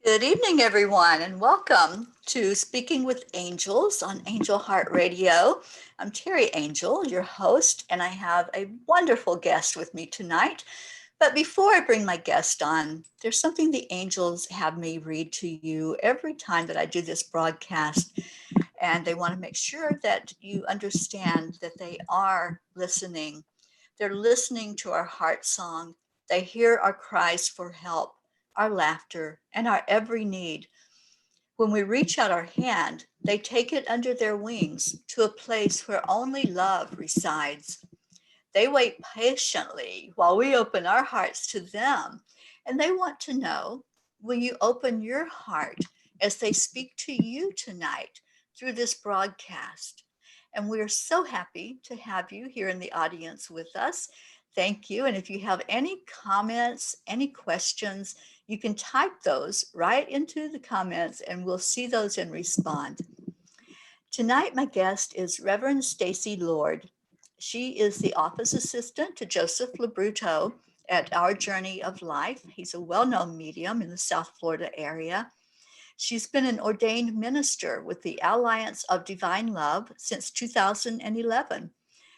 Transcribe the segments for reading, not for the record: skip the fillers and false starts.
Good evening, everyone, and welcome to Speaking with Angels on Angel Heart Radio. I'm Teri Angel, your host, and I have a wonderful guest with me tonight. But before I bring my guest on, there's something the angels have me read to you every time that I do this broadcast, and they want to make sure that you understand that they are listening. They're listening to our heart song. They hear our cries for help, our laughter, and our every need. When we reach out our hand, they take it under their wings to a place where only love resides. They wait patiently while we open our hearts to them, and they want to know, will you open your heart as they speak to you tonight through this broadcast? And we're so happy to have you here in the audience with us. Thank you. And if you have any comments, any questions, you can type those right into the comments and we'll see those and respond. Tonight, my guest is Reverend Staci Lord. She is the office assistant to Joseph Labruto at Our Journey of Life. He's a well-known medium in the South Florida area. She's been an ordained minister with the Alliance of Divine Love since 2011.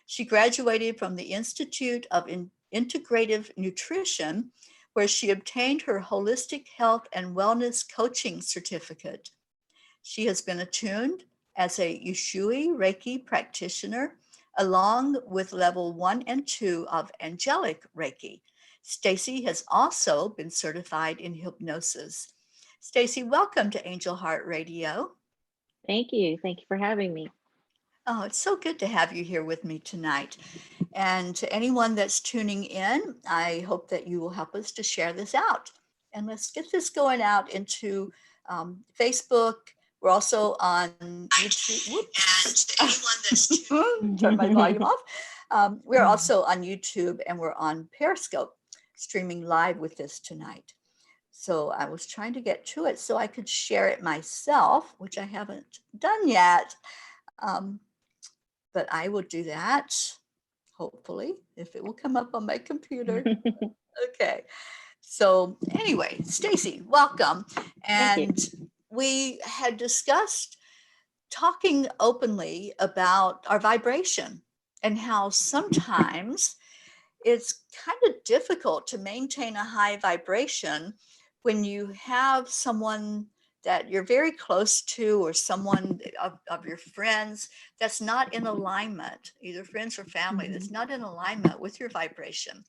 She graduated from the Institute of Integrative Nutrition, where she obtained her Holistic Health and Wellness Coaching Certificate. She has been attuned as a Ushui Reiki practitioner, along with level 1 and 2 of angelic Reiki. Staci has also been certified in hypnosis. Staci, welcome to Angel Heart Radio. Thank you. Thank you for having me. Oh, it's so good to have you here with me tonight. And to anyone that's tuning in, I hope that you will help us to share this out. And let's get this going out into Facebook. We're also on YouTube. Whoops. And anyone that's turn my volume off. We're also on YouTube and we're on Periscope, streaming live with this tonight. So I was trying to get to it so I could share it myself, which I haven't done yet. But I will do that, hopefully, if it will come up on my computer. Okay. So anyway, Staci, welcome. And we had discussed talking openly about our vibration and how sometimes it's kind of difficult to maintain a high vibration when you have someone that you're very close to or someone of your friends that's not in alignment, either friends or family, that's not in alignment with your vibration,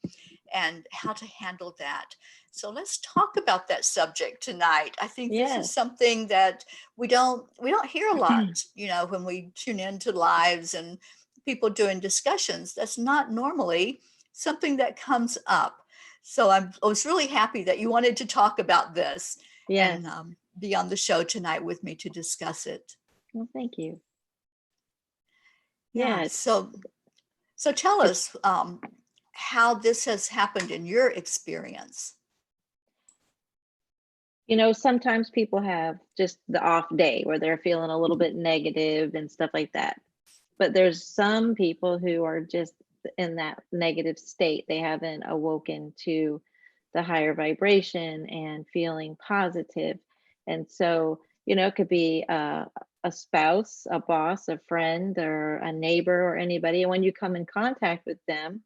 and how to handle that. So let's talk about that subject tonight. I think this is something that we don't hear a lot, when we tune into lives and people doing discussions. That's not normally something that comes up. So I was really happy that you wanted to talk about this and be on the show tonight with me to discuss it. Well, thank you. Yeah. So tell us how this has happened in your experience. Sometimes people have just the off day where they're feeling a little bit negative and stuff like that. But there's some people who are just in that negative state. They haven't awoken to the higher vibration and feeling positive. And so, it could be a spouse, a boss, a friend, or a neighbor, or anybody. And when you come in contact with them,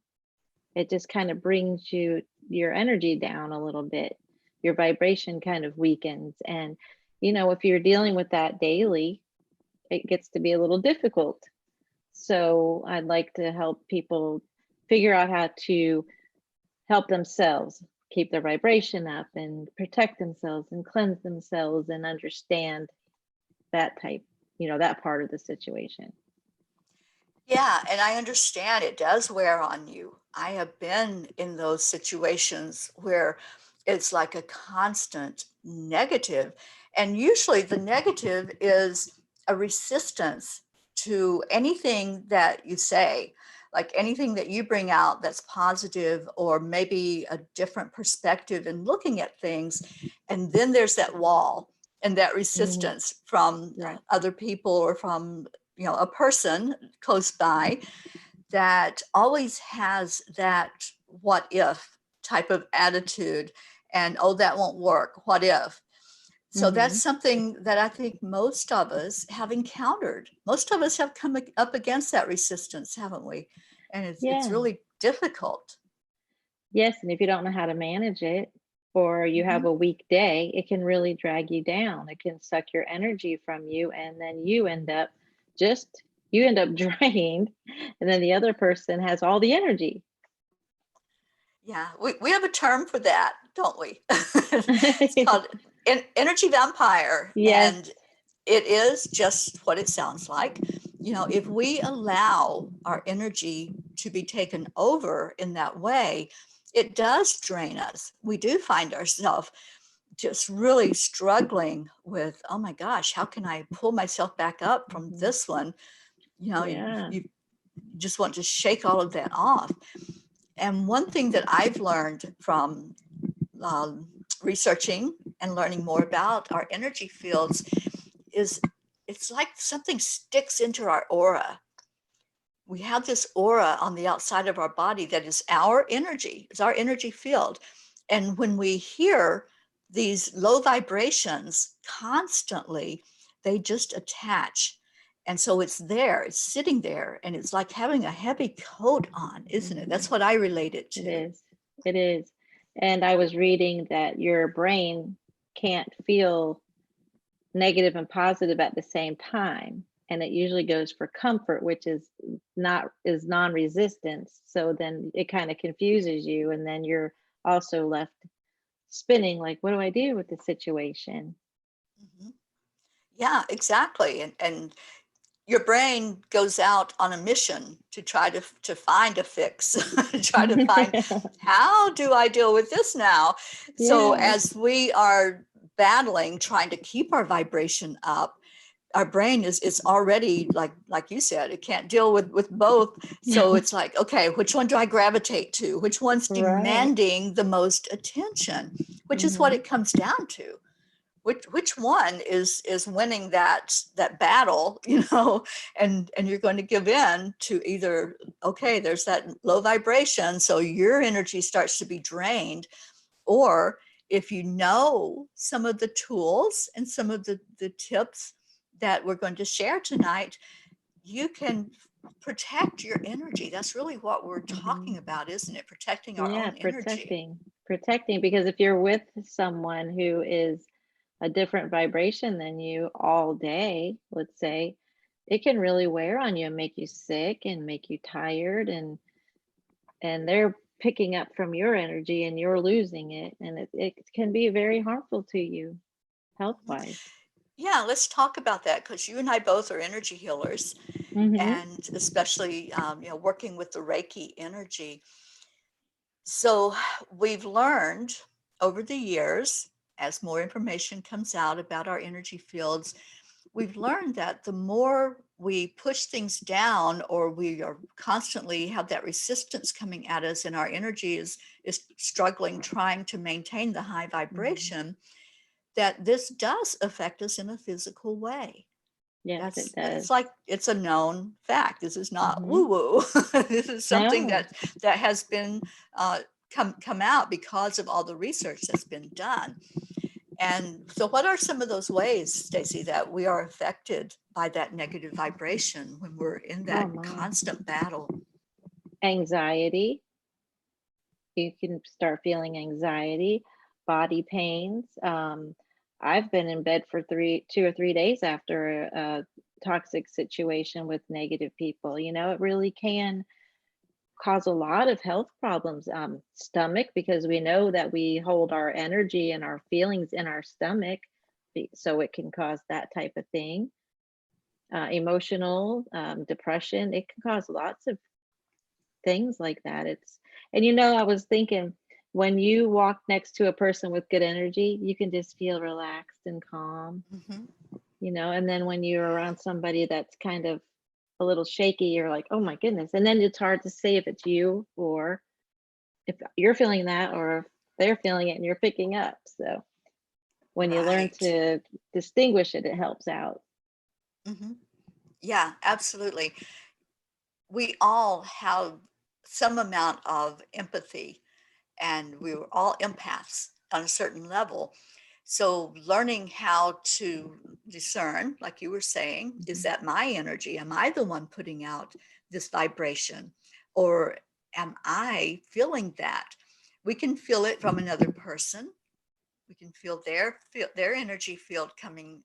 it just kind of brings your energy down a little bit. Your vibration kind of weakens. And, if you're dealing with that daily, it gets to be a little difficult. So I'd like to help people figure out how to help themselves keep their vibration up and protect themselves and cleanse themselves and understand that type, that part of the situation. Yeah, and I understand it does wear on you. I have been in those situations where it's like a constant negative. And usually the negative is a resistance to anything that you say, like anything that you bring out that's positive or maybe a different perspective in looking at things. And then there's that wall and that resistance from other people or from a person close by that always has that what if type of attitude and, oh, that won't work, what if? So that's something that I think most of us have encountered. Most of us have come up against that resistance, haven't we? And it's Yeah. really difficult. Yes, and if you don't know how to manage it or you have Mhm. a weak day, it can really drag you down. It can suck your energy from you, and then just you end up drained, and then the other person has all the energy. Yeah, we have a term for that, don't we? It's called energy vampire. Yes. And it is just what it sounds like. You know, if we allow our energy to be taken over in that way, it does drain us. We do find ourselves just really struggling with, oh my gosh, how can I pull myself back up from Mhm. this one? You know, Yeah. you just want to shake all of that off. And one thing that I've learned from um, researching and learning more about our energy fields is it's like something sticks into our aura. We have this aura on the outside of our body that is our energy, it's our energy field. And when we hear these low vibrations constantly, they just attach. And so it's there, it's sitting there, and it's like having a heavy coat on, isn't it? That's Mhm. what I relate it It to. is. It is. And I was reading that your brain can't feel negative and positive at the same time. And it usually goes for comfort, which is non-resistance. So then it kind of confuses you. And then you're also left spinning like, what do I do with the situation? Mhm. Yeah, exactly. And your brain goes out on a mission to try to find a fix, try to find how do I deal with this now. So Yes. as we are battling trying to keep our vibration up, our brain is already like you said, it can't deal with both. So it's like, okay, which one do I gravitate to, which one's Right. demanding the most attention, which is what Hmm. it comes down to. Which one is winning that battle, you know, and you're going to give in to either, okay, there's that low vibration, so your energy starts to be drained, or if you know some of the tools and some of the tips that we're going to share tonight, you can protect your energy. That's really what we're Hmm. talking about, isn't it? Protecting our Yeah, own energy. protecting, because if you're with someone who is a different vibration than you all day, let's say, it can really wear on you and make you sick and make you tired, and they're picking up from your energy and you're losing it, and it can be very harmful to you health wise. Yeah, let's talk about that because you and I both are energy healers, Hmm. and especially you know, working with the Reiki energy. So we've learned over the years, as more information comes out about our energy fields, we've learned that the more we push things down, or we are constantly have that resistance coming at us, and our energy is struggling trying to maintain the high Hmm. vibration, that this does affect us in a physical way. Yes, it That's does. it's like it's a known fact. This is not Hmm. woo woo. This is something No. that has been uh, come out because of all the research that's been done. And so, what are some of those ways, Staci, that we are affected by that negative vibration when we're in Oh that my. constant battle? Anxiety. You can start feeling anxiety, body pains. I've been in bed for 2 or 3 days after a toxic situation with negative people. It really can cause a lot of health problems. Stomach, because we know that we hold our energy and our feelings in our stomach, so it can cause that type of thing. Emotional depression, it can cause lots of things like that. I was thinking, when you walk next to a person with good energy, you can just feel relaxed and calm, Hmm. and then when you're around somebody that's kind of a little shaky, you're like, oh my goodness. And then it's hard to say if it's you, or if you're feeling that, or if they're feeling it and you're picking up. So when you learn Right. to distinguish it, it helps out. Hmm. Yeah, absolutely. We all have some amount of empathy, and we were all empaths on a certain level. So learning how to discern, like you were saying, is that my energy? Am I the one putting out this vibration? Or am I feeling that? We can feel it from another person. We can feel their energy field coming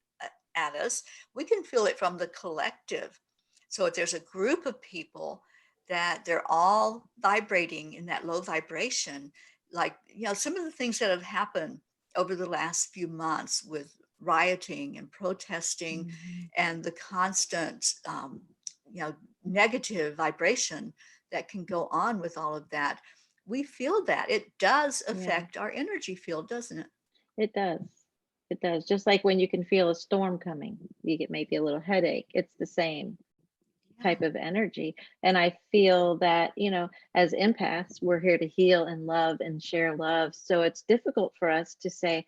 at us. We can feel it from the collective. So if there's a group of people that they're all vibrating in that low vibration, like, some of the things that have happened over the last few months with rioting and protesting Mhm. and the constant, you know, negative vibration that can go on with all of that, we feel that it does Yeah, affect our energy field, doesn't it? it does. It does. Just like when you can feel a storm coming, you get maybe a little headache. It's the same Yeah. type of energy. And I feel that, as empaths, we're here to heal and love and share love. So it's difficult for us to say,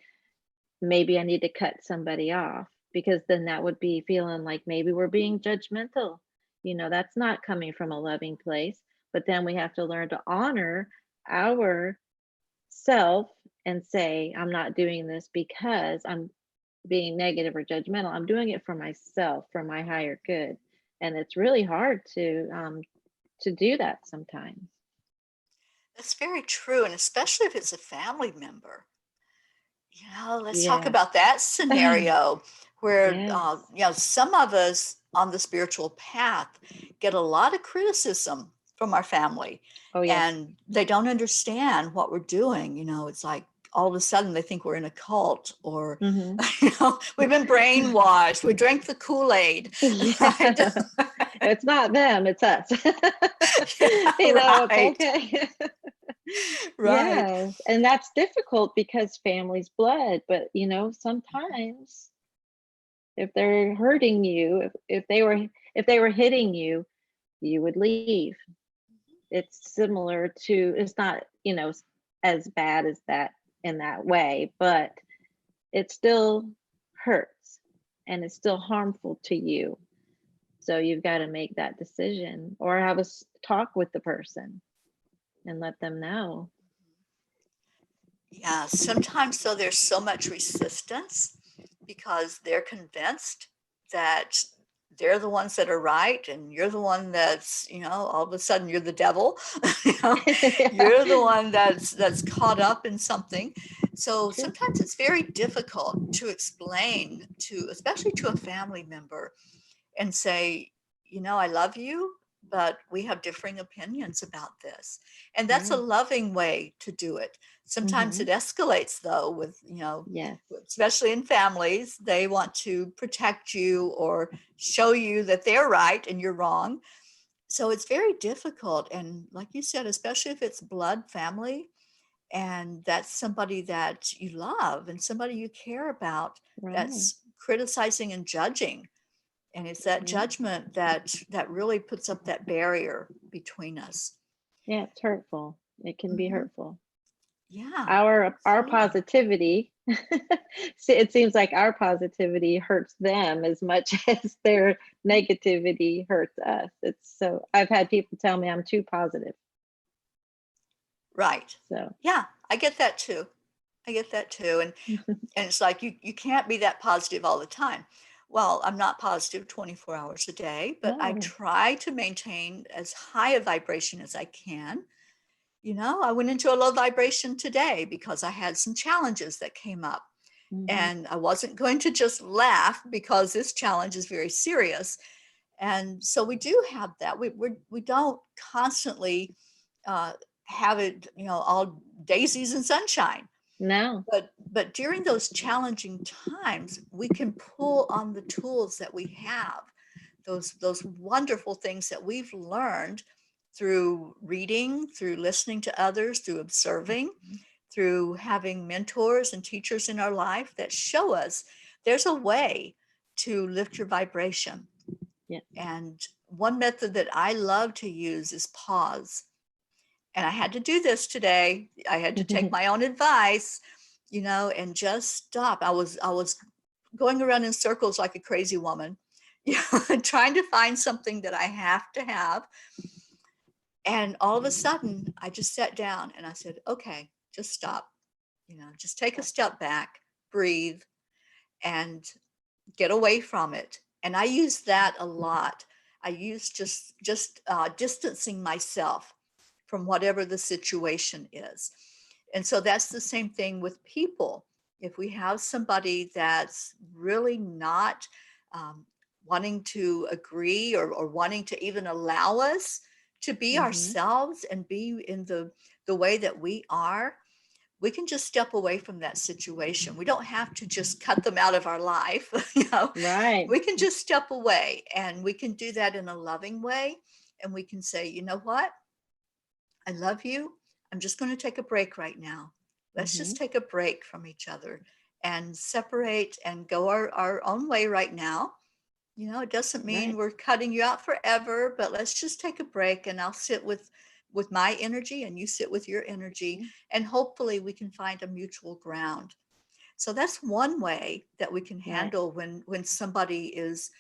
maybe I need to cut somebody off, because then that would be feeling like maybe we're being judgmental. That's not coming from a loving place. But then we have to learn to honor our self and say, I'm not doing this because I'm being negative or judgmental. I'm doing it for myself, for my higher good. And it's really hard to do that sometimes. That's very true, and especially if it's a family member. Let's talk Yeah. about that scenario where, Yes. some of us on the spiritual path get a lot of criticism from our family, Oh, yes. and they don't understand what we're doing. It's like all of a sudden they think we're in a cult, or, Hmm. we've been brainwashed. We drank the Kool-Aid, right? Yeah. It's not them, it's us. Yeah, It's right, okay. right. Yes. And that's difficult because family's blood. But, sometimes if they're hurting you, if they were hitting you, you would leave. It's similar to, it's not, as bad as that in that way, but it still hurts and it's still harmful to you. So you've got to make that decision or have a talk with the person and let them know. Yeah, sometimes though there's so much resistance because they're convinced that they're the ones that are right and you're the one that's, all of a sudden you're the devil. you know, Yeah, you're the one that's caught up in something. So true. sometimes it's very difficult to explain to, especially to a family member, and say, I love you, but we have differing opinions about this. And that's a Yeah. loving way to do it. Sometimes Hmm. it escalates, though, with, Yes. especially in families, they want to protect you or show you that they're right and you're wrong. So it's very difficult. And like you said, especially if it's blood family and that's somebody that you love and somebody you care about, Right. that's criticizing and judging, and it's that Yeah. judgment that really puts up that barrier between us. Yeah, it's hurtful. It can be Hmm. hurtful. Yeah, Our absolutely. positivity, it seems like our positivity hurts them as much as their negativity hurts us. It's so, I've had people tell me I'm too positive. Right. So Yeah, I get that too. I get that too. And it's like you can't be that positive all the time. Well, I'm not positive 24 hours a day, but I no. try to maintain as high a vibration as I can. I went into a low vibration today because I had some challenges that came up. Hmm. And I wasn't going to just laugh because this challenge is very serious. And so we do have that. We don't constantly uh, have it, all daisies and sunshine. No. But during those challenging times, we can pull on the tools that we have, those wonderful things that we've learned through reading, through listening to others, through observing, Mhm. through having mentors and teachers in our life that show us there's a way to lift your vibration. Yeah. And one method that I love to use is pause. And I had to do this today. I had to take my own advice, and just stop. I was going around in circles like a crazy woman, trying to find something that I have to have. And all of a sudden, I just sat down and I said, okay, just stop, just take a step back. breathe, and get away from it. And I use that a lot. I use just distancing myself from whatever the situation is. And so that's the same thing with people. If we have somebody that's really not um, wanting to agree, or wanting to even allow us to be Mm-hmm. ourselves and be in the way that we are, we can just step away from that situation. We don't have to just cut them out of our life. Right. We can just step away, and we can do that in a loving way. And we can say, you know what? I love you. I'm just going to take a break right now. Let's Mm-hmm. just take a break from each other and separate and go our own way right now. It doesn't mean Right. we're cutting you out forever, but let's just take a break, and I'll sit with my energy and you sit with your energy, and hopefully we can find a mutual ground. So that's one way that we can Right. handle when somebody is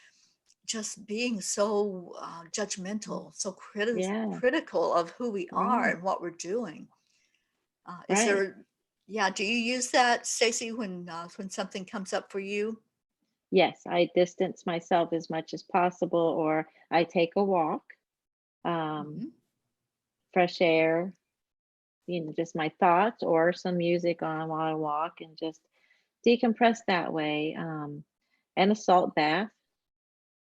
just being so judgmental, so Yeah. critical of who we are Right. and what we're doing. Is Right. there, yeah, do you use that, Stacy, when something comes up for you? Yes, I distance myself as much as possible, or I take a walk, um, Hmm. fresh air, just my thoughts or some music on while I walk and just decompress that way. And a salt bath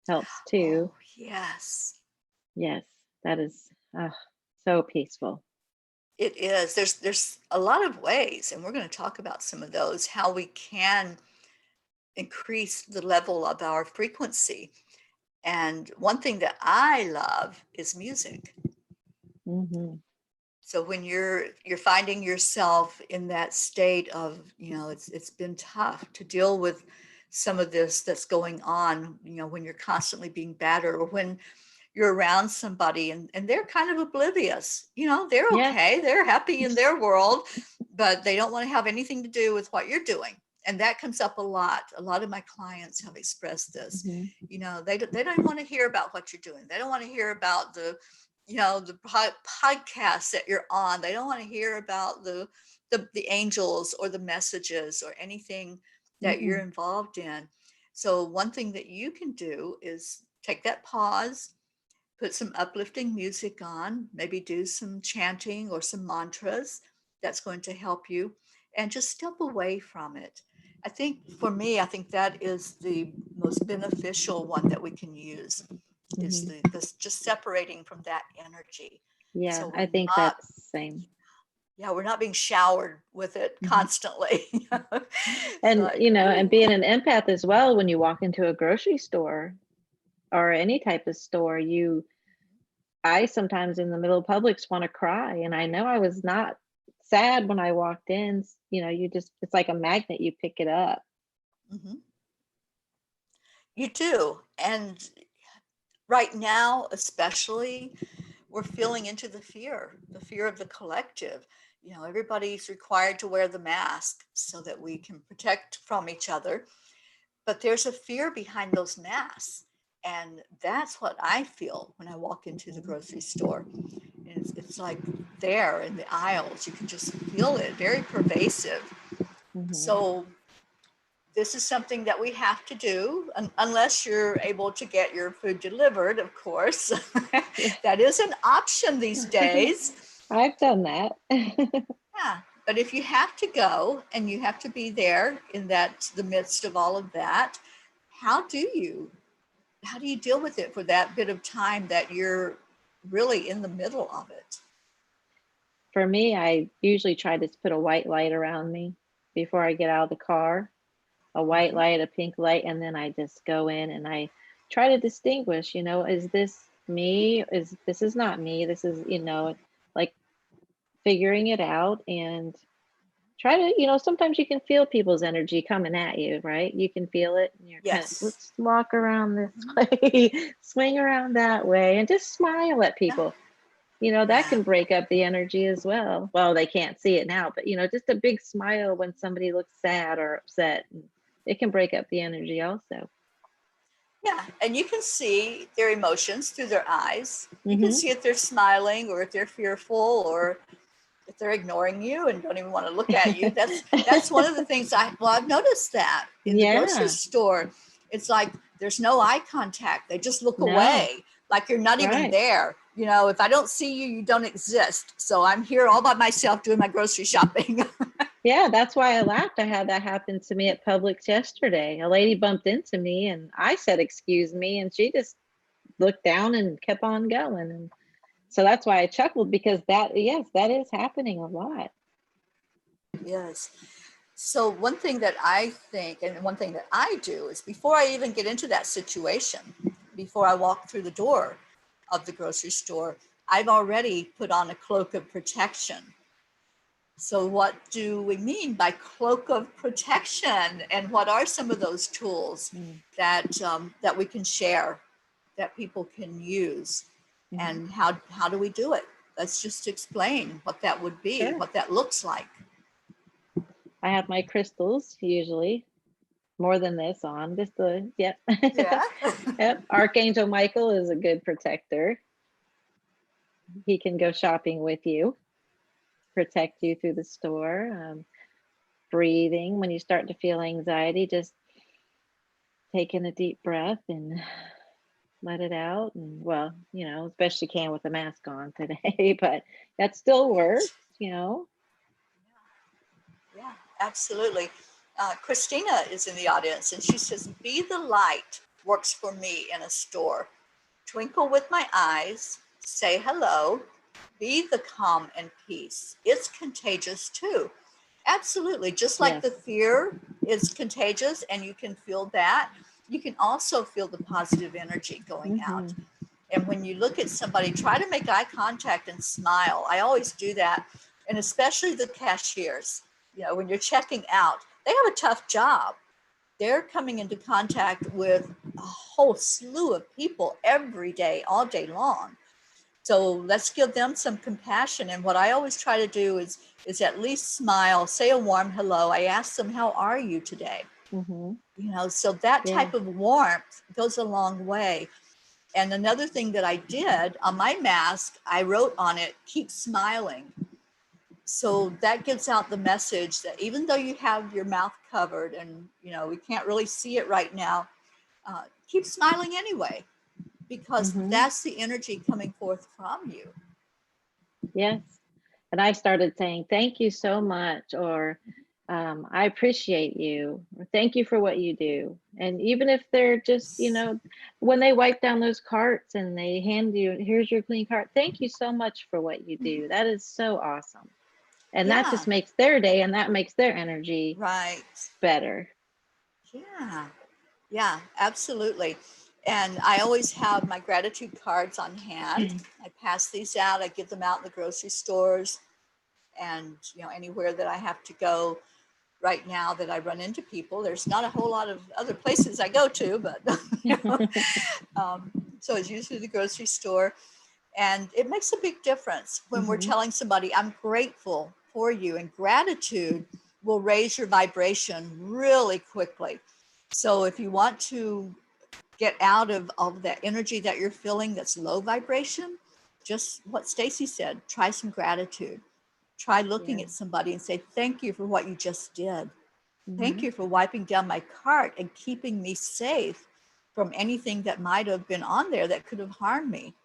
helps too. Oh, yes. Yes, that is so peaceful. It is. There's a lot of ways, and we're going to talk about some of those, how we can increase the level of our frequency. And one thing that I love is music. Hmm. So when you're finding yourself in that state of, it's been tough to deal with some of this that's going on, when you're constantly being battered, or when you're around somebody and they're kind of oblivious. They're Yes. okay, they're happy in their world, but they don't want to have anything to do with what you're doing. And that comes up a lot of my clients have expressed this. Hmm. They don't want to hear about what you're doing. They don't want to hear about the podcast that you're on. They don't want to hear about the angels or the messages or anything that you're Hmm. involved in. So one thing that you can do is take that pause, put some uplifting music on, maybe do some chanting or some mantras. That's going to help you, and just step away from it. I think for me, I think that is the most beneficial one that we can use, is Hmm. this just separating from that energy. Yeah, So I we're think not, that's the same. yeah, we're not being showered with it Hmm. constantly. It's And like, and ooh. being an empath as well, when you walk into a grocery store or any type of store, I sometimes in the middle of Publix want to cry, and I know I was not sad when I walked in. You just it's like a magnet, you pick it up. Mhm. You do. And right now, especially, we're feeling into the fear of the collective. Everybody's required to wear the mask so that we can protect from each other. But there's a fear behind those masks. And that's what I feel when I walk into the Mhm. grocery store. And it's like there in the aisles, you can just feel it, very pervasive. Mhm. So this is something that we have to do, unless you're able to get your food delivered, of course. Yeah. That is an option these days. I've done that. Yeah, but if you have to go and you have to be there in the midst of all of that, how do you how do you deal with it for that bit of time that you're really in the middle of it? For me, I usually try to put a white light around me before I get out of the car. A white Hmm. light, a pink light, and then I just go in and I try to distinguish, is this me? Is this is not me. This is, like figuring it out and try to, sometimes you can feel people's energy coming at you, right? You can feel it and you're kind of, Yes. let's walk around this Mhm. way, swing around that way, and just smile at Yeah. people. That Yeah. can break up the energy as well. Well, they can't see it now, but just a big smile when somebody looks sad or upset, it can break up the energy also. Yeah, and you can see their emotions through their eyes. You can Hmm. see if they're smiling or if they're fearful, or if they're ignoring you and don't even want to look at you, that's one of the things I've noticed that in the grocery Yeah. store. It's like there's no eye contact. They just look No. away, like you're not even Right. there. You know, if I don't see you, you don't exist. So I'm here all by myself doing my grocery shopping. Yeah, that's why I laughed. I had that happen to me at Publix yesterday. A lady bumped into me and I said, "Excuse me," and she just looked down and kept on going. And so that's why I chuckled, because that, yes, that is happening a lot. Yes. So one thing that I think, and one thing that I do, is before I even get into that situation, before I walk through the door of the grocery store, I've already put on a cloak of protection. So what do we mean by cloak of protection, and what are some of those tools Mm. that we can share, that people can use, Mhm. and how do we do it? Let's just explain what that would be, Sure. what that looks like. I have my crystals usually, more than this on. Just the, yep. Yeah. Yep. Archangel Michael is a good protector. He can go shopping with you, protect you through the store. Breathing, when you start to feel anxiety, just taking a deep breath and let it out. And well, as best you can with a mask on today, but that still Yes. works, you know. Yeah, absolutely. Christina is in the audience and she says, "Be the light works for me in a store. Twinkle with my eyes, say hello, be the calm and peace. It's contagious too." Absolutely. Just like Yes. the fear is contagious and you can feel that, you can also feel the positive energy going out. Hmm. And when you look at somebody, try to make eye contact and smile. I always do that. And especially the cashiers, when you're checking out, they have a tough job. They're coming into contact with a whole slew of people every day, all day long. So let's give them some compassion. And what I always try to do is at least smile, say a warm hello. I ask them, "How are you today?" Hmm. So that Yeah. type of warmth goes a long way. And another thing that I did on my mask, I wrote on it, "Keep smiling." So that gives out the message that even though you have your mouth covered and, we can't really see it right now, keep smiling anyway, because Hmm. that's the energy coming forth from you. Yes. And I started saying, "Thank you so much," or "I appreciate you," or "Thank you for what you do." And even if they're just, when they wipe down those carts and they hand you, "Here's your clean cart. Thank you so much for what you do. That is so awesome." And that Yeah, just makes their day, and that makes their energy right. better. Yeah, yeah, absolutely. And I always have my gratitude cards on hand. I pass these out, I give them out in the grocery stores and, anywhere that I have to go. Right now that I run into people, there's not a whole lot of other places I go to, but you know, um, so it's usually the grocery store. And it makes a big difference when we're Hmm. telling somebody, "I'm grateful for you," and gratitude will raise your vibration really quickly. So if you want to get out of all of that energy that you're feeling that's low vibration, just what Stacy said, try some gratitude. Try looking Yeah. at somebody and say, "Thank you for what you just did. Thank Hmm. you for wiping down my cart and keeping me safe from anything that might have been on there that could have harmed me."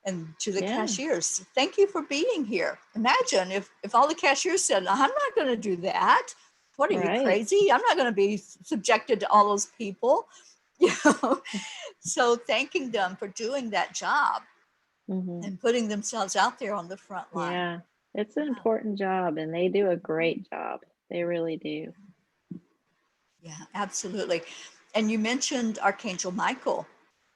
And to the Yeah. cashiers, "Thank you for being here." Imagine if all the cashiers said, "I'm not going to do that. What are you, Right. crazy? I'm not going to be subjected to all those people." You know, so thanking them for doing that job Hmm. and putting themselves out there on the front line. Yeah. It's an Yeah. important job, and they do a great job. They really do. Yeah, absolutely. And you mentioned Archangel Michael.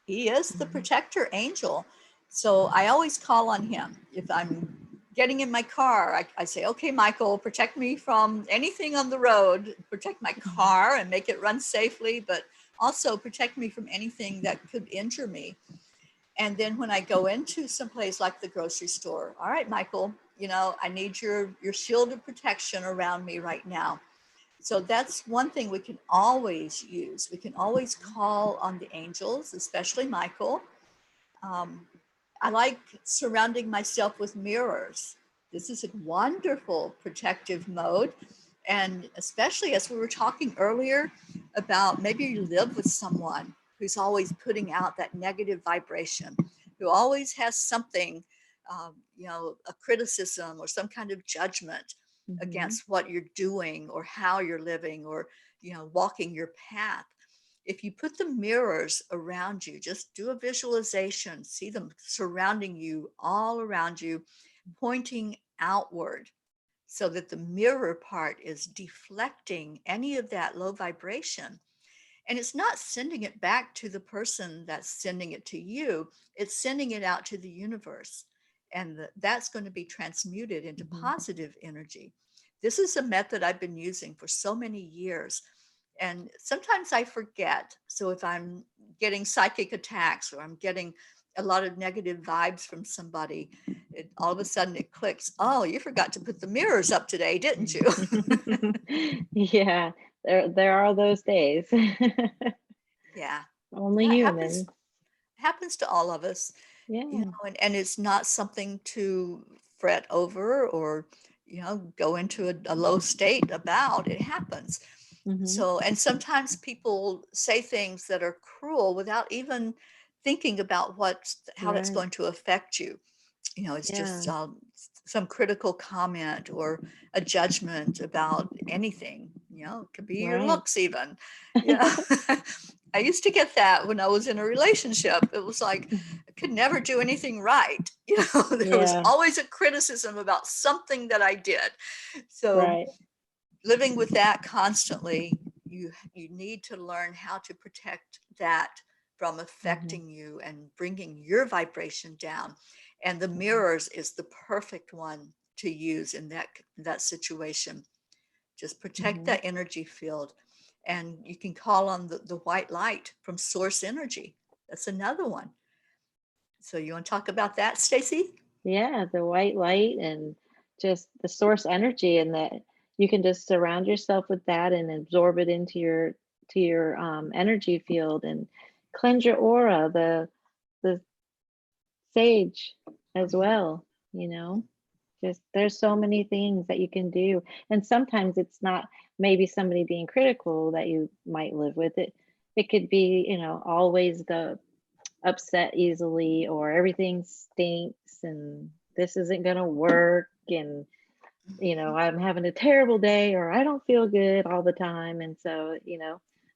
He is the Hmm. protector angel. So I always call on him. If I'm getting in my car, I say, "Okay, Michael, protect me from anything on the road, protect my car and make it run safely, but also protect me from anything that could injure me." And then when I go into someplace like the grocery store, "All right, Michael, I need your shield of protection around me right now." So that's one thing we can always use. We can always call on the angels, especially Michael. Um, I like surrounding myself with mirrors. This is a wonderful protective mode. And especially as we were talking earlier about maybe you live with someone who's always putting out that negative vibration, who always has something, a criticism or some kind of judgment Mm-hmm. against what you're doing or how you're living or, walking your path. If you put the mirrors around you, just do a visualization, see them surrounding you, all around you, pointing outward so that the mirror part is deflecting any of that low vibration. And it's not sending it back to the person that's sending it to you, it's sending it out to the universe. And that's going to be transmuted into Mm-hmm. positive energy. This is a method I've been using for so many years. And sometimes I forget. So if I'm getting psychic attacks or I'm getting a lot of negative vibes from somebody, all of a sudden it clicks. Oh, you forgot to put the mirrors up today, didn't you? Yeah, there are those days. Yeah. Only Yeah, it human. happens to all of us, Yeah. and it's not something to fret over or, go into a low state about. It happens. Mm-hmm. So, and sometimes people say things that are cruel without even thinking about how that's Right. going to affect you. It's Yeah. just some critical comment or a judgment about anything. It could be your Right. looks even. Yeah. I used to get that when I was in a relationship. It was like I could never do anything right. There was Yeah. always a criticism about something that I did. So Right. living with that constantly, you need to learn how to protect that from Mm-hmm. affecting you and bringing your vibration down. And the Mm-hmm. mirrors is the perfect one to use in that situation. Just protect Mm-hmm. that energy field. And you can call on the white light from source energy. That's another one. So you want to talk about that, Stacy? Yeah, the white light and just the source energy, and that you can just surround yourself with that and absorb it into your energy field and cleanse your aura, the sage as well, you know. Just there's so many things that you can do. And sometimes it's not maybe somebody being critical that you might live with. It could be, always the upset easily, or everything stinks and this isn't going to work, and Mhm. I'm having a terrible day, or I don't feel good all the time. And so,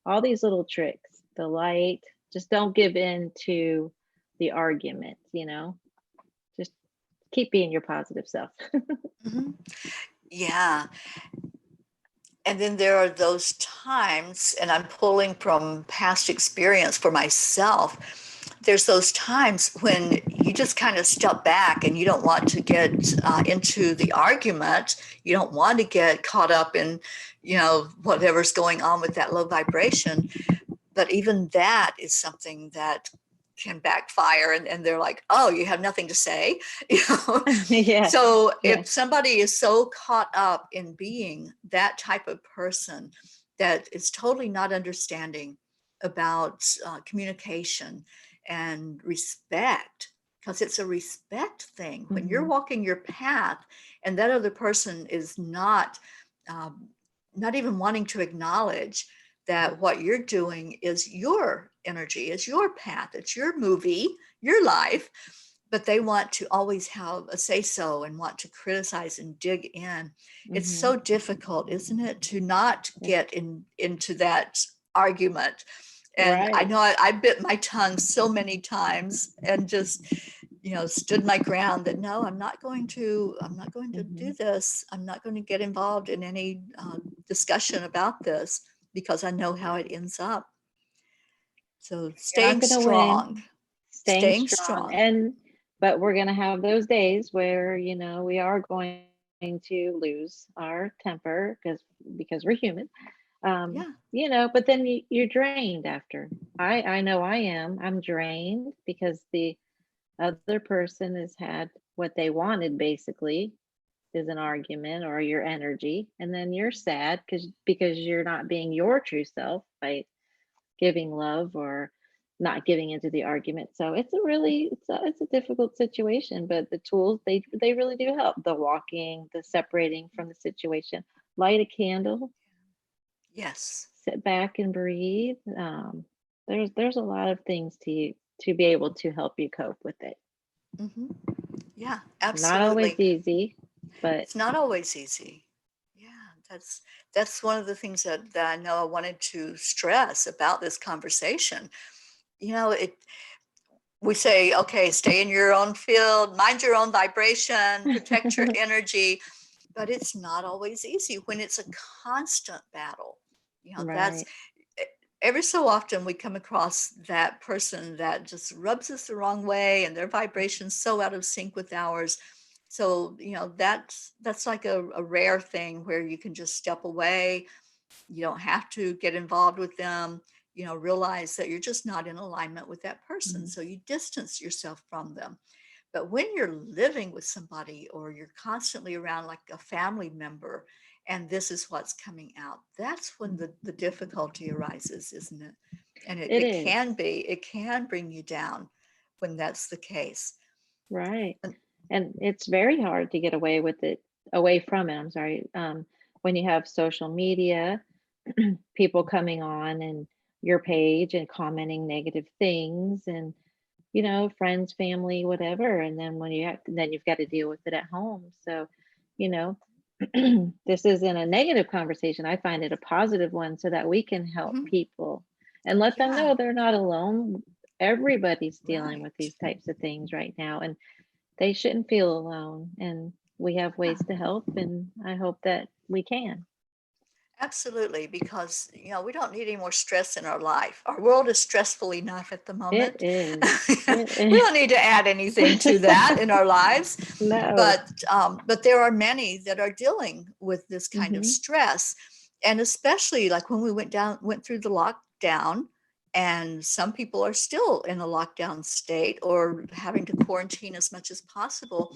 all these little tricks, the light, just don't give in to the argument, just keep being your positive self. Mhm. Yeah. And then there are those times, and I'm pulling from past experience for myself. There's those times when you just kind of step back and you don't want to get into the argument. You don't want to get caught up in, whatever's going on with that low vibration. But even that is something that can backfire, and they're like, oh, you have nothing to say. you know Yeah. so Yeah. if somebody is so caught up in being that type of person that is totally not understanding about communication and respect, because it's a respect thing when you're Hmm. walking your path and that other person is um, not even wanting to acknowledge that what you're doing is your energy, is your path, it's your movie, your life, but they want to always have a say so and want to criticize and dig in. It's Hmm. so difficult, isn't it, to not Yeah. get into that argument. And I Right. know I bit my tongue so many times and just stood my ground that no, I'm not going to Hmm. do this. I'm not going to get involved in any discussion about this because I know how it ends up. So You're not staying going to strong, win. Staying staying strong. strong. But we're going to have those days where, we are going to lose our temper because we're human. Yeah. But then you're drained after. I know I am. I'm drained because the other person has had what they wanted, basically, is an argument or your energy, and then you're sad because you're not being your true self by giving love or not giving into the argument. So it's a really it's a difficult situation, but the tools they really do help. The walking, the separating from the situation, light a candle, Yes. sit back and breathe. There's a lot of things to be able to help you cope with it. Hmm. Yeah, Not always absolutely. easy, but It's not always easy. Yeah, that's one of the things that I know I wanted to stress about this conversation. It we say, okay, stay in your own field, mind your own vibration, protect your energy, but it's not always easy when it's a constant battle. That's right. every so often we come across that person that just rubs us the wrong way and their vibration's so out of sync with ours. So, that's like a rare thing where you can just step away. You don't have to get involved with them. Realize that you're just not in alignment with that person. Mhm. So you distance yourself from them. But when you're living with somebody or you're constantly around like a family member and this is what's coming out, that's when the difficulty arises, isn't it? And it, It it is. can be, it can bring you down when that's the case. Right. And, And it's very hard to get away from it. I'm sorry. When you have social media, people coming on and your page and commenting negative things and friends, family, whatever. And then then you've got to deal with it at home. So, you know, this isn't a negative conversation. I find it a positive one so that we can help mhm, people and let them yeah, know they're not alone. Everybody's dealing with right. these types of things right now, and they shouldn't feel alone. And we have Yeah. ways to help, and I hope that we can. Absolutely, because we don't need any more stress in our life. Our world is stressful enough at the It moment. is. We It don't need to add anything to that is. in our lives. No. But there are many that are dealing with this kind of Hmm. stress, and especially like when we went through the lockdown, and some people are still in a lockdown state or having to quarantine as much as possible,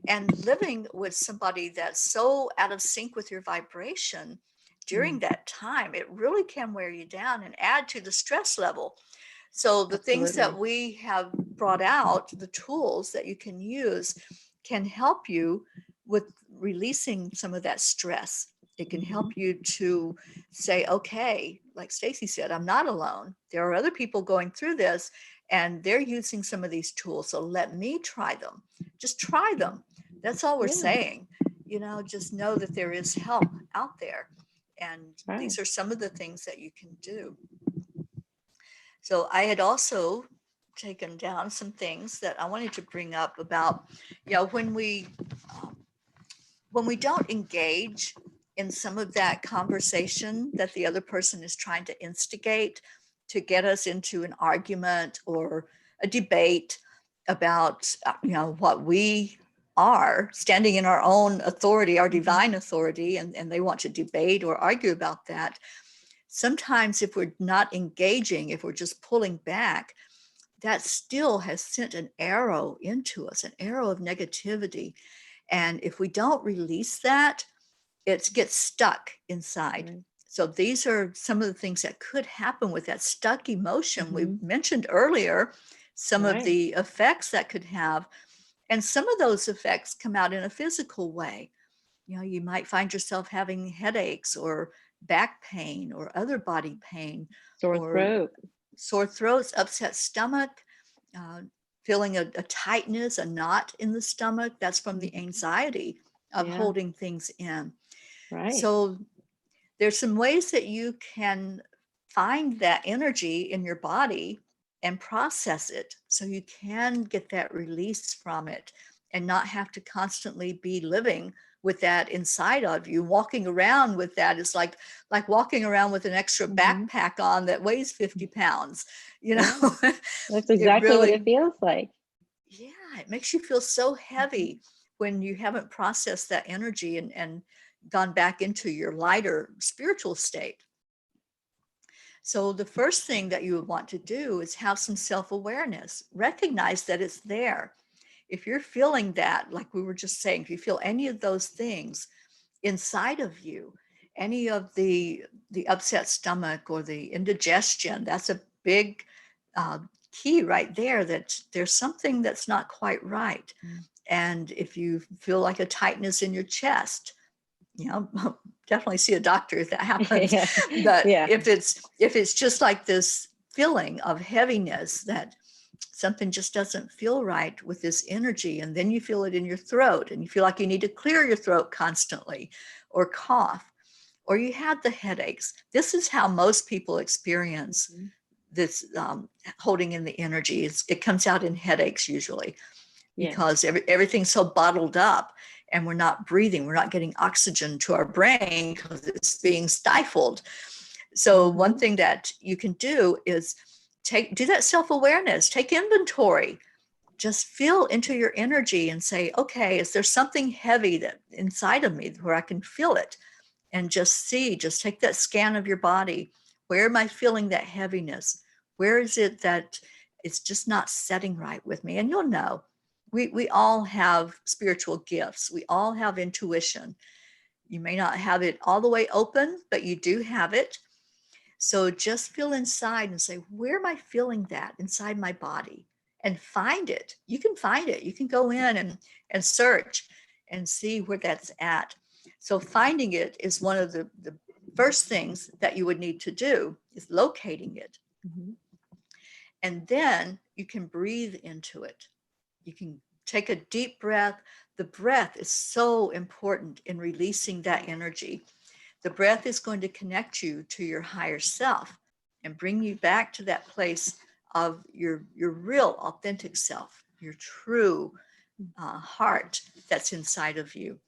and living with somebody that's so out of sync with your vibration during Mm, that time, it really can wear you down and add to the stress level. So the things that absolutely. we have brought out, the tools that you can use, can help you with releasing some of that stress. It can Hmm. help you to say, okay, like Stacy said, I'm not alone. There are other people going through this and they're using some of these tools. So let me try them. Just try them. That's all we're Yeah. saying. Just know that there is help out there. And Right. these are some of the things that you can do. So I had also taken down some things that I wanted to bring up about, um, when we don't engage in some of that conversation that the other person is trying to instigate to get us into an argument or a debate about what we are standing in our own authority, our Hmm. divine authority, and they want to debate or argue about that. Sometimes if we're not engaging, if we're just pulling back, that still has sent an arrow into us, an arrow of negativity. And if we don't release that, it gets stuck inside. Right. So these are some of the things that could happen with that stuck emotion. We Hmm. mentioned earlier some of Right. the effects that could have, and some of those effects come out in a physical way. You might find yourself having headaches or back pain or other body pain Sore or throat. sore throats, upset stomach, uh, feeling a tightness, a knot in the stomach. That's from the Hmm. anxiety of Yeah. holding things in. Right. So there's some ways that you can find that energy in your body and process it so you can get that release from it and not have to constantly be living with that inside of you. Walking around with that is like walking around with an extra Hmm. backpack on that weighs 50 pounds you Yeah. know That's it exactly what it really, feels like. yeah, it makes you feel so Hmm. heavy when you haven't processed that energy and gone back into your lighter spiritual state. So the first thing that you would want to do is have some self-awareness. Recognize that it's there. If you're feeling that, like we were just saying, if you feel any of those things inside of you, any of the upset stomach or the indigestion, that's a big key right there, that there's something that's not quite right. And if you feel like a tightness in your chest, definitely see a doctor if that happens. Yeah. But Yeah. if it's just like this feeling of heaviness, that something just doesn't feel right with this energy, and then you feel it in your throat and you feel like you need to clear your throat constantly, or cough, or you have the headaches. This is how most people experience this holding in the energy. It comes out in headaches usually, Yes. because everything's so bottled up, and we're not breathing. We're not getting oxygen to our brain because it's being stifled. So one thing that you can do is do that self-awareness, take inventory, just feel into your energy and say, okay, is there something heavy that inside of me where I can feel it? And just take that scan of your body. Where am I feeling that heaviness? Where is it that it's just not setting right with me? And you'll know. We all have spiritual gifts. We all have intuition. You may not have it all the way open, but you do have it. So just feel inside and say, where am I feeling that inside my body? And find it. You can find it. You can go in and search and see where that's at. So finding it is one of the first things that you would need to do, is locating it. And then you can breathe into it. You can take a deep breath. The breath is so important in releasing that energy. The breath is going to connect you to your higher self and bring you back to that place of your real authentic self, your true heart that's inside of you.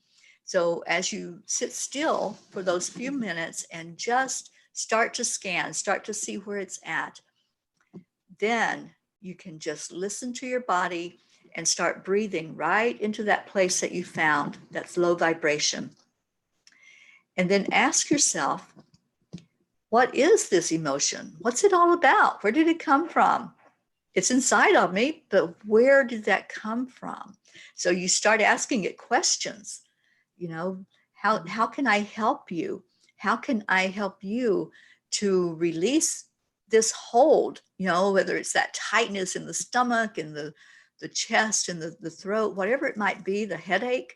So as you sit still for those few minutes and just start to scan, start to see where it's at, then you can just listen to your body and start breathing right into that place that you found that's low vibration. And then ask yourself, what is this emotion? What's it all about? Where did it come from? It's inside of me, but where did that come from? So you start asking it questions. How can I help you? How can I help you to release this hold? Whether it's that tightness in the stomach, in the chest, in the throat, whatever it might be, the headache.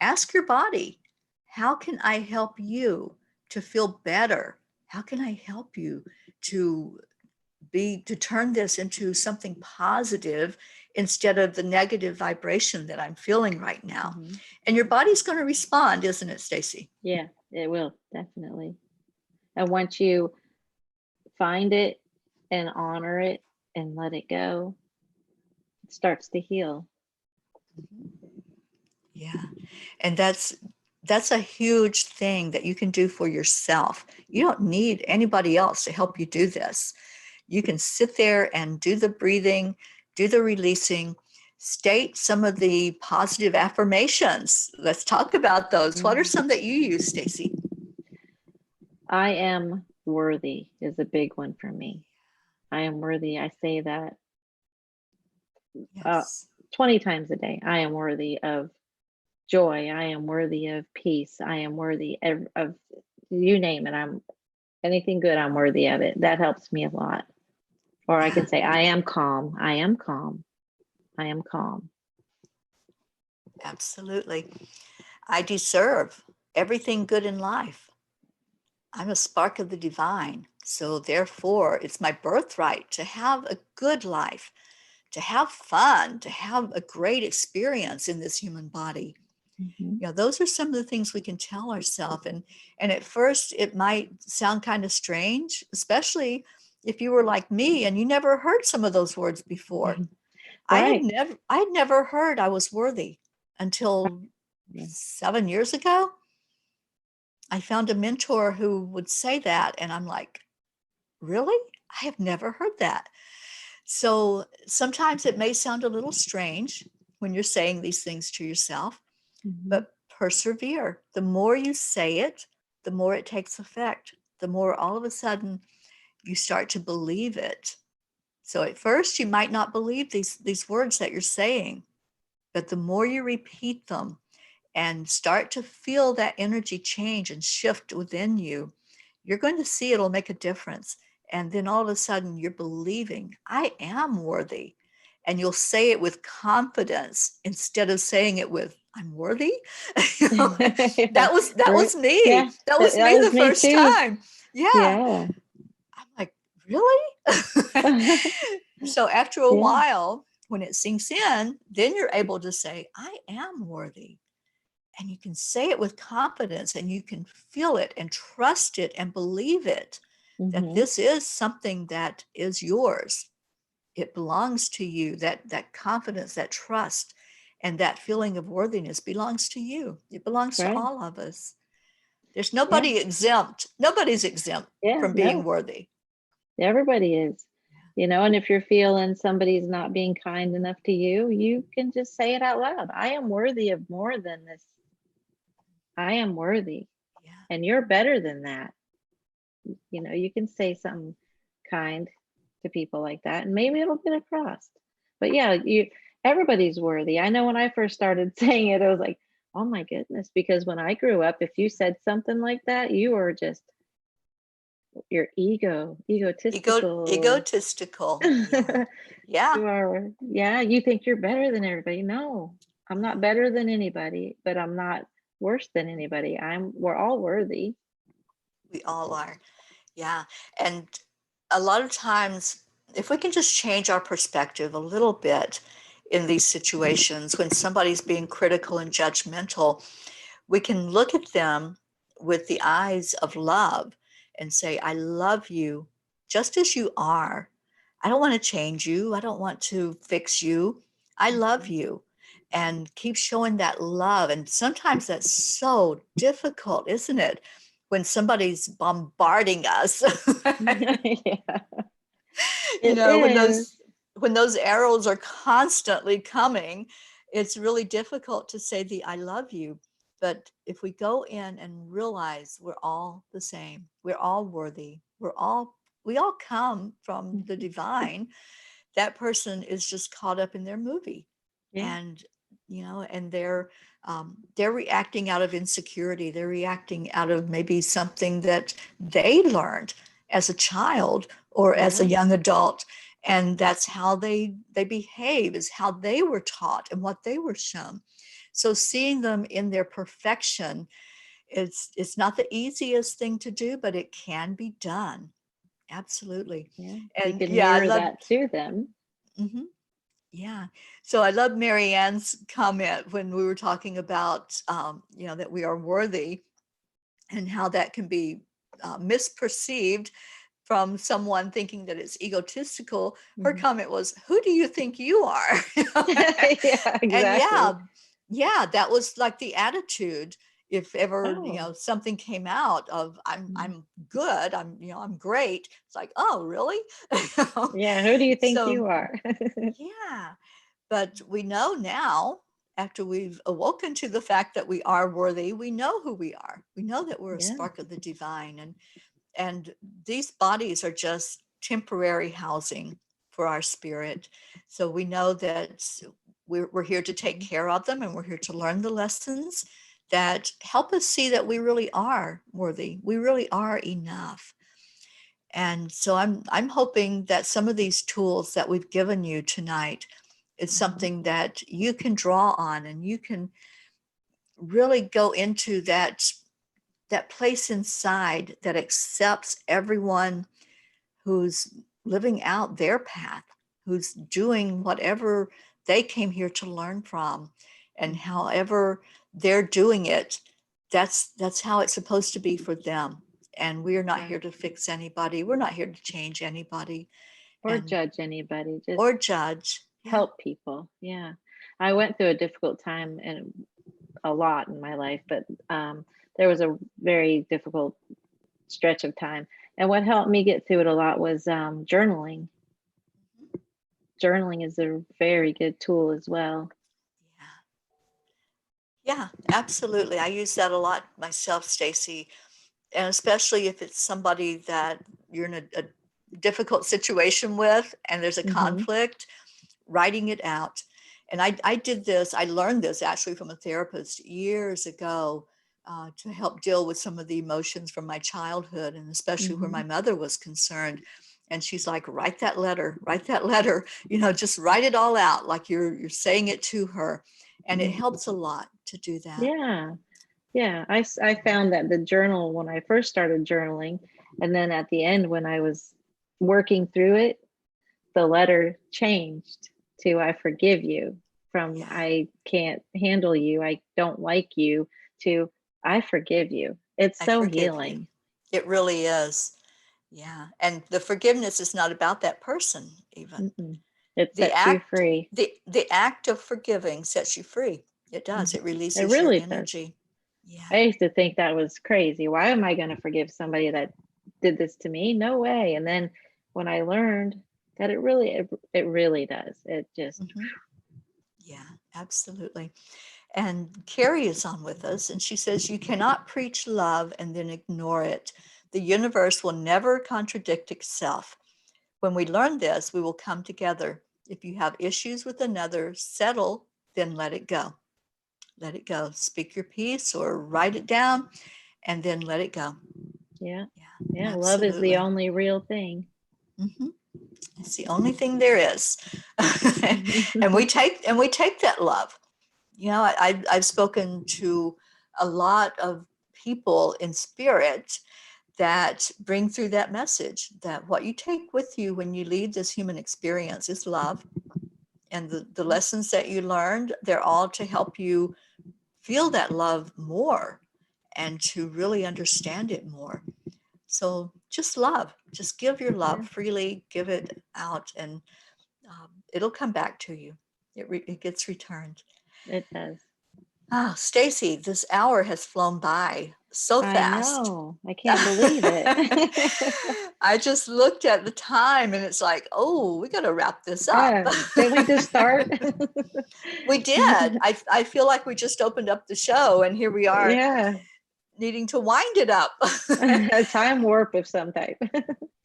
Ask your body, how can I help you to feel better? How can I help you to turn this into something positive instead of the negative vibration that I'm feeling right now? And your body's going to respond, isn't it, Staci? Yeah, it will, definitely. And once you find it and honor it and let it go, it starts to heal. Yeah. And that's a huge thing that you can do for yourself. You don't need anybody else to help you do this. You can sit there and do the breathing, do the releasing, state some of the positive affirmations. Let's talk about those. What are some that you use, Staci? I am worthy is a big one for me. I am worthy. I say that Yes. 20 times a day. I am worthy of joy. I am worthy of peace. I am worthy of you name it. I'm anything good. I'm worthy of it. That helps me a lot. Or I can say, I am calm. I am calm. I am calm. Absolutely. I deserve everything good in life. I'm a spark of the divine. So therefore, it's my birthright to have a good life, to have fun, to have a great experience in this human body. Those are some of the things we can tell ourselves. And at first it might sound kind of strange, especially if you were like me and you never heard some of those words before. Right. I had never heard I was worthy until 7 years ago. I found a mentor who would say that, and I'm like, really? I have never heard that. So sometimes it may sound a little strange when you're saying these things to yourself, but persevere. The more you say it, the more it takes effect, the more all of a sudden you start to believe it. So at first you might not believe these words that you're saying, but the more you repeat them and start to feel that energy change and shift within you, you're going to see it'll make a difference. And then all of a sudden you're believing, I am worthy. And you'll say it with confidence instead of saying it with, I'm worthy. You know, Yeah. that was Yeah. me. That That, was that me was the me first too. time. Yeah. Yeah. I'm like, really? So after a Yeah. while, when it sinks in, then you're able to say, I am worthy. And you can say it with confidence and you can feel it and trust it and believe it that Hmm. this is something that is yours. It belongs to you. That confidence, that trust, and that feeling of worthiness belongs to you. It belongs to Right. all of us. There's Yeah. nobody exempt. Nobody's exempt Yeah. from being No, worthy. everybody is. And if you're feeling somebody's not being kind enough to you, you can just say it out loud. I am worthy of more than this. I am worthy. Yeah. And you're better than that. You can say something kind to people like that, and maybe it'll get across. But yeah, everybody's worthy. I know when I first started saying it, I was like, oh my goodness, because when I grew up, if you said something like that, you were just your egotistical. Egotistical. Yeah. You Yeah. are, yeah, you think you're better than everybody. No, I'm not Yeah. better than anybody, but I'm not worse than anybody. We're all worthy. We all are. Yeah. And a lot of times, if we can just change our perspective a little bit in these situations when somebody's being critical and judgmental, we can look at them with the eyes of love and say, I love you just as you are. I don't want to change you. I don't want to fix you. I love Mhm. you. And keep showing that love. And sometimes that's so difficult, isn't it? When somebody's bombarding us. Yeah, You it know, is. when those arrows are constantly coming, it's really difficult to say the I love you. But if we go in and realize we're all the same, we're all worthy, we all come from the Mhm. divine, that person is just caught up in their movie. Yeah. And and they're reacting out of insecurity. They're reacting out of maybe something that they learned as a child or as a Yeah. young adult, and that's how they behave, is how they were taught and what they were shown. So seeing them in their perfection, it's not the easiest thing to do, but it can be done. Absolutely. Yeah. You And can yeah, I mirror love. that to them. Mhm. Yeah. So I love Marianne's comment when we were talking about, that we are worthy and how that can be misperceived from someone thinking that it's egotistical. Her Mhm. comment was, "Who do you think you are?" Yeah, And exactly. yeah, that was like the attitude. If ever, Oh. something came out of Mhm. I'm good, I'm great. It's like, oh, really? Yeah, who do you think So you are? yeah, but we know now, after we've awoken to the fact that we are worthy, we know who we are. We know that we're a Yeah. spark of the divine, and these bodies are just temporary housing for our spirit. So we know that we're here to take Mhm. care of them, and we're here to learn the lessons that help us see that we really are worthy. We really are enough. And so I'm hoping that some of these tools that we've given you tonight is Mhm. something that you can draw on, and you can really go into that place inside that accepts everyone who's living out their path, who's doing whatever they came here to learn from, and Mhm. however they're doing it, that's how it's supposed to be for them. And we're not here Right. to fix anybody. We're not here to change anybody Or and judge anybody, just or judge. Yeah. help people. Yeah. I went through a difficult time and a lot in my life, but there was a very difficult stretch of time. And what helped me get through it a lot was journaling. Journaling is a very good tool as well. Yeah. Yeah, absolutely. I use that a lot myself, Stacy, and especially if it's somebody that you're in a difficult situation with and there's a Hmm. conflict, writing it out. And I did this, I learned this actually from a therapist years ago to help deal with some of the emotions from my childhood, and especially where my Mhm. mother was concerned. And she's like, write that letter, just write it all out like you're saying it to her. And it Mhm. helps a lot to do that. Yeah. Yeah. I found that the journal, when I first started journaling, and then at the end, when I was working through it, the letter changed to "I forgive you," from Yeah, "I can't handle you, I don't like you," to "I forgive you." It's I so forgive you. healing. It really is. Yeah. And the forgiveness is not about that person even. Mm-mm. It The sets you act, free. the act of forgiving sets you free. It does. Mhm. It It releases your really does. energy. Yeah. I used to think that was crazy. Why am I going to forgive somebody that did this to me? No way. And then when I learned that it really does. It just Hmm. Yeah, absolutely. And Carrie is on with us, and she says, "You cannot preach love and then ignore it. The universe will never contradict itself. When we learn this, we will come together. If you have issues with another, settle, then let it go. Let it go. Speak your piece or write it down and then let it go." yeah. Yeah, Yeah, love is the absolutely. only real thing. Hmm. It's the only thing there is. And we take that love. I've spoken to a lot of people in spirit that bring through that message that what you take with you when you leave this human experience is love. And the lessons that you learned, they're all to help you feel that love more and to really understand it more. So just love, just give your love Yeah, freely, give it out, and it'll come back to you. It gets returned. it does. Oh, Stacy, this hour has flown by so I fast. know. I can't believe it. I just looked at the time and it's like, oh, we got to wrap this up. Yeah. Did we just start? We did. I feel like we just opened up the show and here we are Yeah. needing to wind it up. A time warp of some type.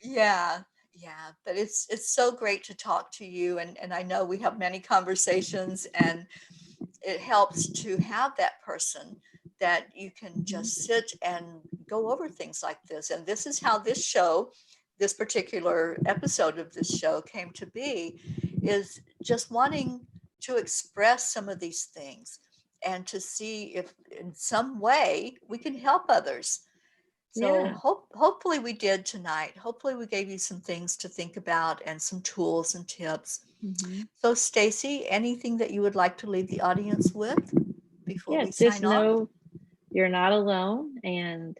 Yeah, yeah, but it's so great to talk to you, and I know we have many conversations, and it helps to have that person that you can Mhm. just sit and go over things like this. And this is how this show, this particular episode of this show came to be, is just wanting to express some of these things and to see if in some way we can help others. So Yeah. hopefully we did tonight. Hopefully we gave you some things to think about and some tools and tips. Hmm. So Stacy, anything that you would like to leave the audience with before Yeah. we Just sign off? know you're not alone, and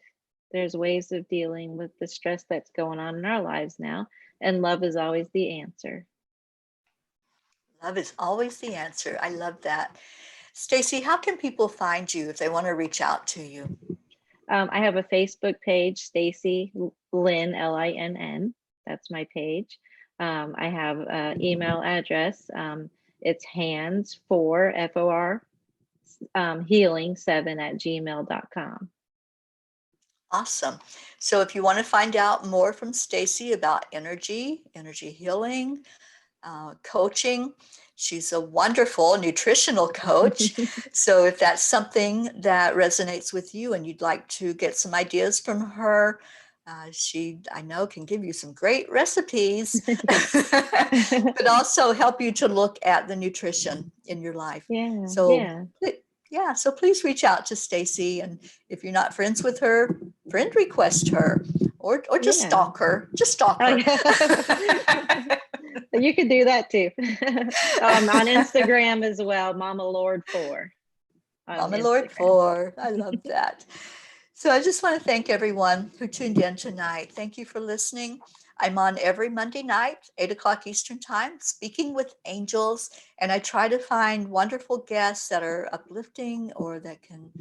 there's ways of dealing with the stress that's going on in our lives now. And love is always the answer. Love is always the answer. I love that. Stacy, how can people find you if they want to reach out to you? I have a Facebook page, Staci Linn, Linn. That's my page. I have an email address. It's hands for FOR healing7 at gmail.com. Awesome. So if you want to find out more from Stacy about energy healing, coaching. She's a wonderful nutritional coach. So if that's something that resonates with you and you'd like to get some ideas from her, she, I know, can give you some great recipes, but also help you to look at the nutrition in your life. Yeah, So, yeah, yeah, so please reach out to Stacy. And if you're not friends with her, friend request her or just yeah. stalk her. Just stalk Oh, her. yeah. You could do that too. On Instagram as well, Mama Lord 4 on Mama Lord Instagram. 4. I love that. So I just want to thank everyone who tuned in tonight. Thank you for listening. I'm on every Monday night, 8 o'clock Eastern Time, speaking with angels. And I try to find wonderful guests that are uplifting or that can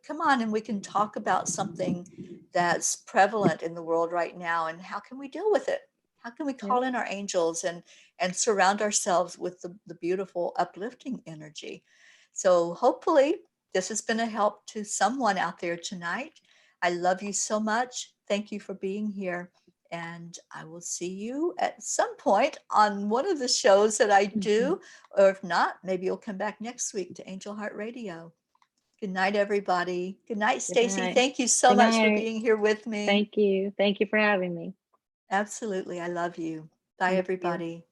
come on and we can talk about something that's prevalent in the world right now and how can we deal with it? How can we Yep. call in our angels and surround ourselves with the beautiful uplifting energy? So hopefully this has been a help to someone out there tonight. I love you so much. Thank you for being here. And I will see you at some point on one of the shows that I Mhm. do. Or if not, maybe you'll come back next week to Angel Heart Radio. Good night, everybody. Good night, Good Staci. night. Thank you so Good much for night. being here with me. Thank you. Thank you for having me. Absolutely. I love you. Bye, You too. everybody.